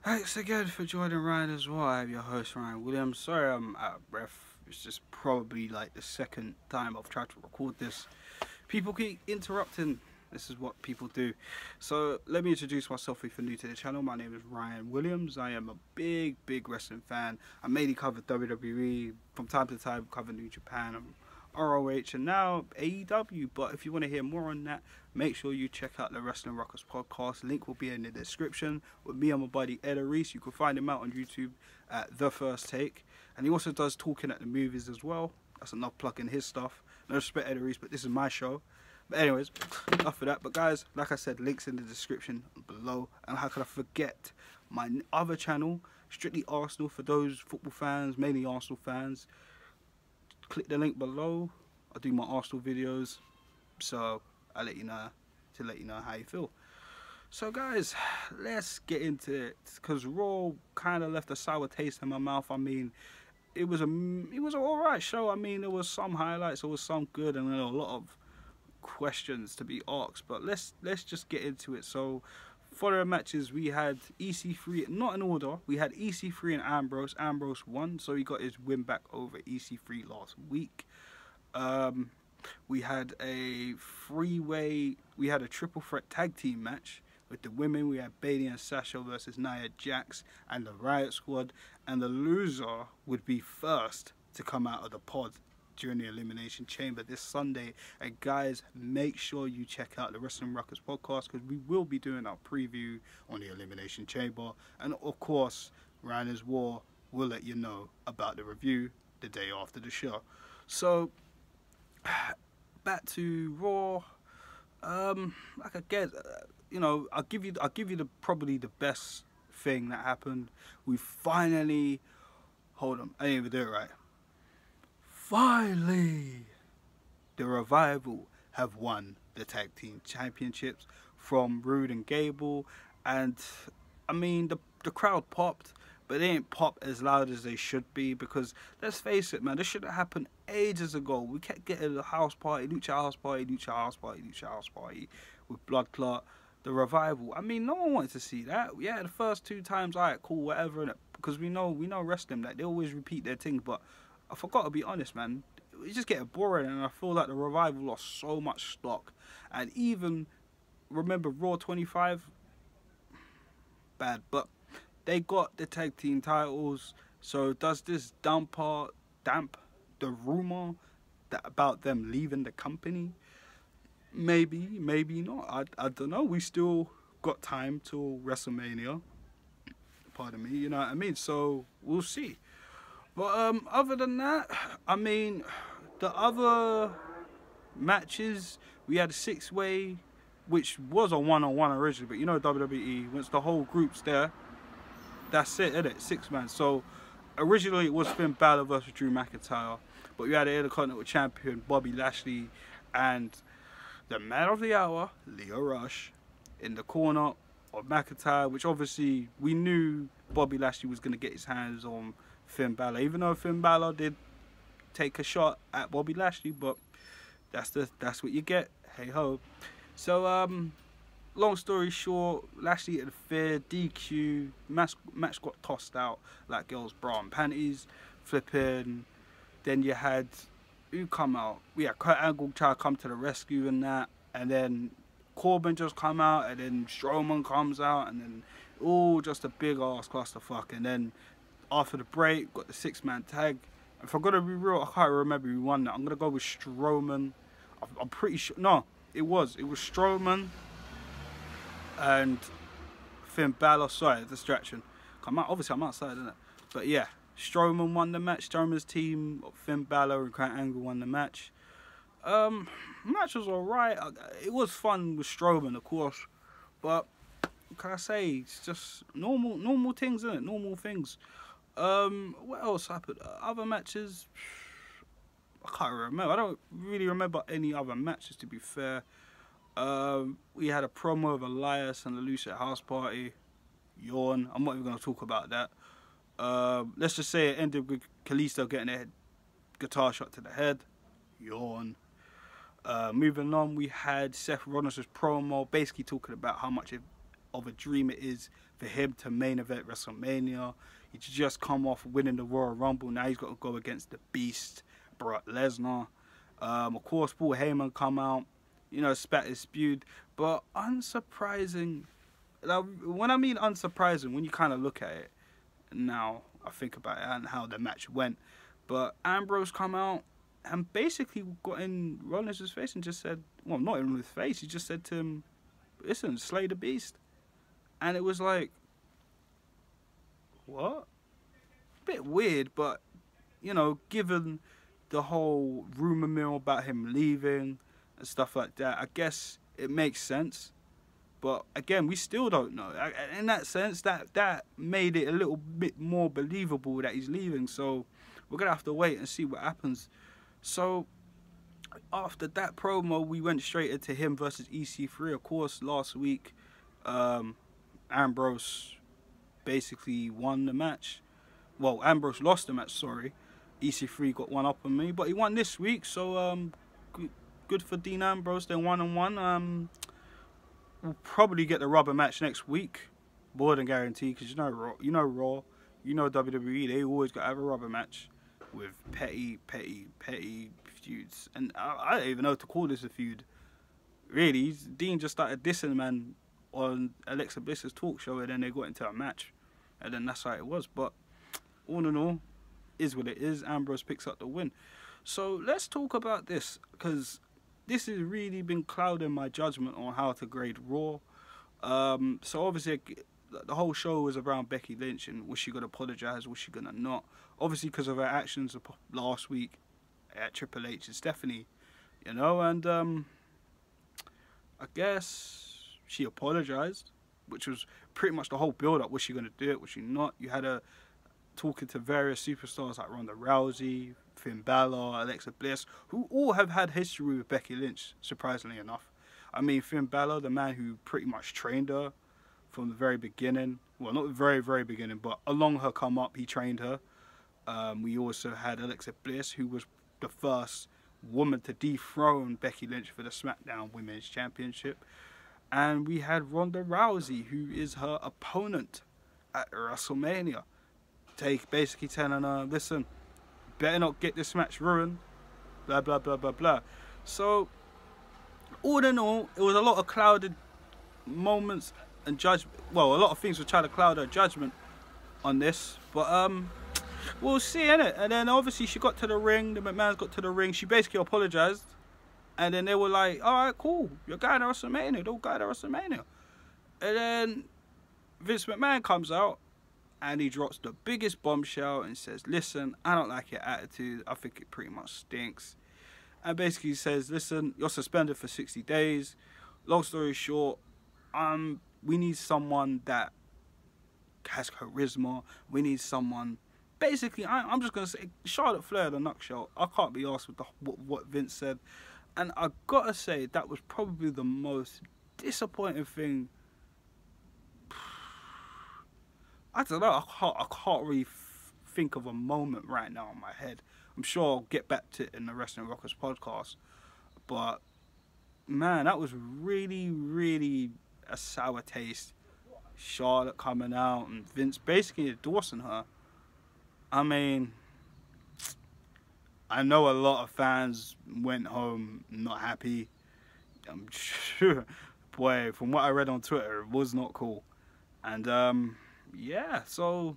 Thanks again for joining Ryan as well. I am your host Ryan Williams. Sorry I'm out of breath. It's just probably like the second time I've tried to record this. People keep interrupting. This is what people do. So let me introduce myself if you're new to the channel. My name is Ryan Williams. I am a big wrestling fan. I mainly cover WWE, from time to time cover New Japan and ROH, and now AEW. But if you want to hear more on that, make sure you check out the Wrestling Rockers podcast. Link will be in the description. With me and my buddy Ed Reese. You can find him out on YouTube at The First Take. And he also does talking at the movies as well. That's enough plugging his stuff. No respect Ed Reese, but this is my show. But anyways, enough of that. But guys, like I said, links in the description below. And how could I forget my other channel, Strictly Arsenal, for those football fans, mainly Arsenal fans. Click the link below. I do my Arsenal videos, so I'll let you know how you feel. So guys, let's get into it, because Raw kind of left a sour taste in my mouth. I mean, it was an alright show. I mean, there was some highlights, there was some good, and then a lot of questions to be asked. But let's just get into it. So for the matches, we had EC3, not in order. We had EC3 and Ambrose. Ambrose won, so he got his win back over EC3 last week. We had a we had a triple threat tag team match. With the women, we had Bayley and Sasha versus Nia Jax and the Riot Squad. And the loser would be first to come out of the pod during the Elimination Chamber this Sunday. And guys, make sure you check out the Wrestling Rockers podcast, because we will be doing our preview on the Elimination Chamber. And of course, Ryan's War will let you know about the review the day after the show. So back to Raw. Like again, you know, I'll give you the probably the best thing that happened. We finally, hold on, I didn't even do it right. Finally, the Revival have won the tag team championships from Rude and Gable. And I mean, the crowd popped, but they didn't pop as loud as they should be, because let's face it, man, this should have happened ages ago. We kept getting the house party, Lucha house party, Lucha house party, Lucha house party with Blood Clot. The Revival, I mean, no one wanted to see that. Yeah, the first two times, alright, cool, whatever, because we know wrestling, like, they always repeat their things. But I forgot to be honest, man, it's just getting boring, and I feel like the Revival lost so much stock. And even, remember Raw 25? Bad, but they got the tag team titles. So does this damp the rumor about them leaving the company? Maybe, maybe not. I don't know. We still got time till WrestleMania. Pardon me, you know what I mean? So we'll see. But other than that, I mean, the other matches, we had a 6-way, which was a 1-on-1 originally, but you know WWE, once the whole group's there, that's it, isn't it? 6-man. So originally it was Finn Balor versus Drew McIntyre, but we had the Intercontinental Champion Bobby Lashley and the man of the hour, Lio Rush, in the corner of McIntyre, which obviously we knew Bobby Lashley was going to get his hands on Finn Balor, even though Finn Balor did take a shot at Bobby Lashley, but that's what you get. Hey ho. So long story short, Lashley interfered, DQ, match got tossed out like girls' bra and panties, flipping. Then you had who come out? We had Kurt Angle try to come to the rescue and that, and then Corbin just come out, and then Strowman comes out, and then all just a big ass clusterfuck. And then after the break, got the 6-man tag. If I'm gonna be real, I can't remember who won that. I'm gonna go with Strowman. I'm pretty sure. No, it was Strowman and Finn Balor. Sorry, distraction. Obviously I'm outside, isn't it? But yeah, Strowman won the match. Strowman's team, Finn Balor and Kurt Angle won the match. Match was alright. It was fun with Strowman, of course, but what can I say? It's just normal things, isn't it? Normal things. What else happened? Other matches, I can't remember. I don't really remember any other matches, to be fair. We had a promo of Elias and the Lucha house party. Yawn. I'm not even going to talk about that. Let's just say it ended with Kalisto getting a guitar shot to the head. Yawn. Moving on, we had Seth Rollins' promo basically talking about how much of a dream it is for him to main event WrestleMania. He's just come off winning the Royal Rumble. Now he's got to go against the Beast, Brock Lesnar. Of course, Paul Heyman come out, you know, spat his spewed. But unsurprising, when I mean unsurprising, when you kind of look at it, now I think about it and how the match went. But Ambrose come out and basically got in Rollins' face and just said, well, not in his face, he just said to him, listen, slay the Beast. And it was like, what? Bit weird, but, you know, given the whole rumor mill about him leaving and stuff like that, I guess it makes sense. But again, we still don't know. In that sense, that made it a little bit more believable that he's leaving. So we're going to have to wait and see what happens. So after that promo, we went straight into him versus EC3. Of course, last week, Ambrose basically won the match. Well, Ambrose lost the match, sorry. EC3 got one up on me, but he won this week. So good for Dean Ambrose. They're 1-1. We'll probably get the rubber match next week, more than guaranteed, because you know Raw, you know WWE, they always got to have a rubber match with petty feuds. And I don't even know what to call this a feud. Really, Dean just started dissing man on Alexa Bliss's talk show, and then they got into a match, and then that's how it was. But all in all, is what it is. Ambrose picks up the win. So let's talk about this, because this has really been clouding my judgment on how to grade Raw. So obviously, the whole show was around Becky Lynch and was she going to apologise, was she going to not? Obviously, because of her actions last week at Triple H and Stephanie, you know, and I guess she apologised, which was pretty much the whole build-up. Was she going to do it? Was she not? You had her talking to various superstars like Ronda Rousey, Finn Balor, Alexa Bliss, who all have had history with Becky Lynch, surprisingly enough. I mean, Finn Balor, the man who pretty much trained her from the very beginning. Well, not the very beginning, but along her come up, he trained her. We also had Alexa Bliss, who was the first woman to dethrone Becky Lynch for the SmackDown Women's Championship. And we had Ronda Rousey, who is her opponent at WrestleMania. Basically telling her, listen, better not get this match ruined, blah, blah, blah, blah, blah. So, all in all, it was a lot of clouded moments and judgment. Well, a lot of things were trying to cloud her judgment on this. But, we'll see, innit? And then, obviously, she got to the ring. The McMahons got to the ring. She basically apologized. And then they were like, all right, cool. You're going to WrestleMania. Don't go to WrestleMania. And then Vince McMahon comes out. And he drops the biggest bombshell and says, listen, I don't like your attitude. I think it pretty much stinks. And basically says, listen, you're suspended for 60 days. Long story short, we need someone that has charisma. We need someone... Basically, I'm just going to say, Charlotte Flair, the nutshell. I can't be asked with what Vince said. And I got to say, that was probably the most disappointing thing. I don't know, I can't really think of a moment right now in my head. I'm sure I'll get back to it in the Wrestling Rockers podcast. But, man, that was really a sour taste. Charlotte coming out and Vince basically endorsing her. I mean, I know a lot of fans went home not happy. I'm sure, boy, from what I read on Twitter, it was not cool. And, yeah, so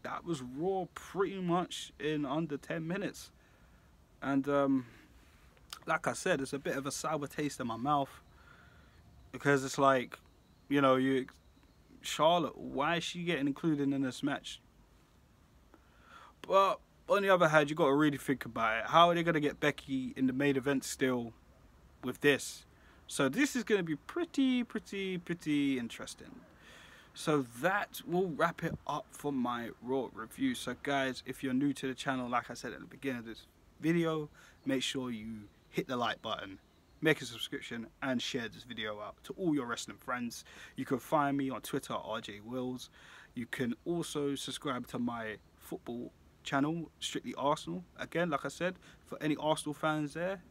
that was Raw pretty much in under 10 minutes. And like I said, it's a bit of a sour taste in my mouth. Because it's like, you know, Charlotte, why is she getting included in this match? But on the other hand, you got to really think about it. How are they going to get Becky in the main event still with this? So this is going to be pretty interesting. So that will wrap it up for my Raw review. So guys, if you're new to the channel, like I said at the beginning of this video, make sure you hit the like button, make a subscription, and share this video out to all your wrestling friends. You can find me on Twitter, RJ Wills. You can also subscribe to my football channel, Strictly Arsenal. Again, like I said, for any Arsenal fans there,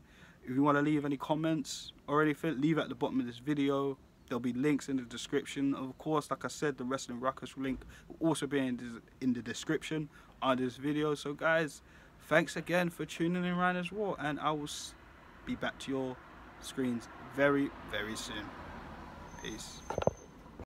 if you want to leave any comments or anything, leave it at the bottom of this video. There'll be links in the description. Of course, like I said, the Wrestling Ruckus link will also be in the description on this video. So guys, thanks again for tuning in Rhino's Raw, and I will be back to your screens very, very soon. Peace.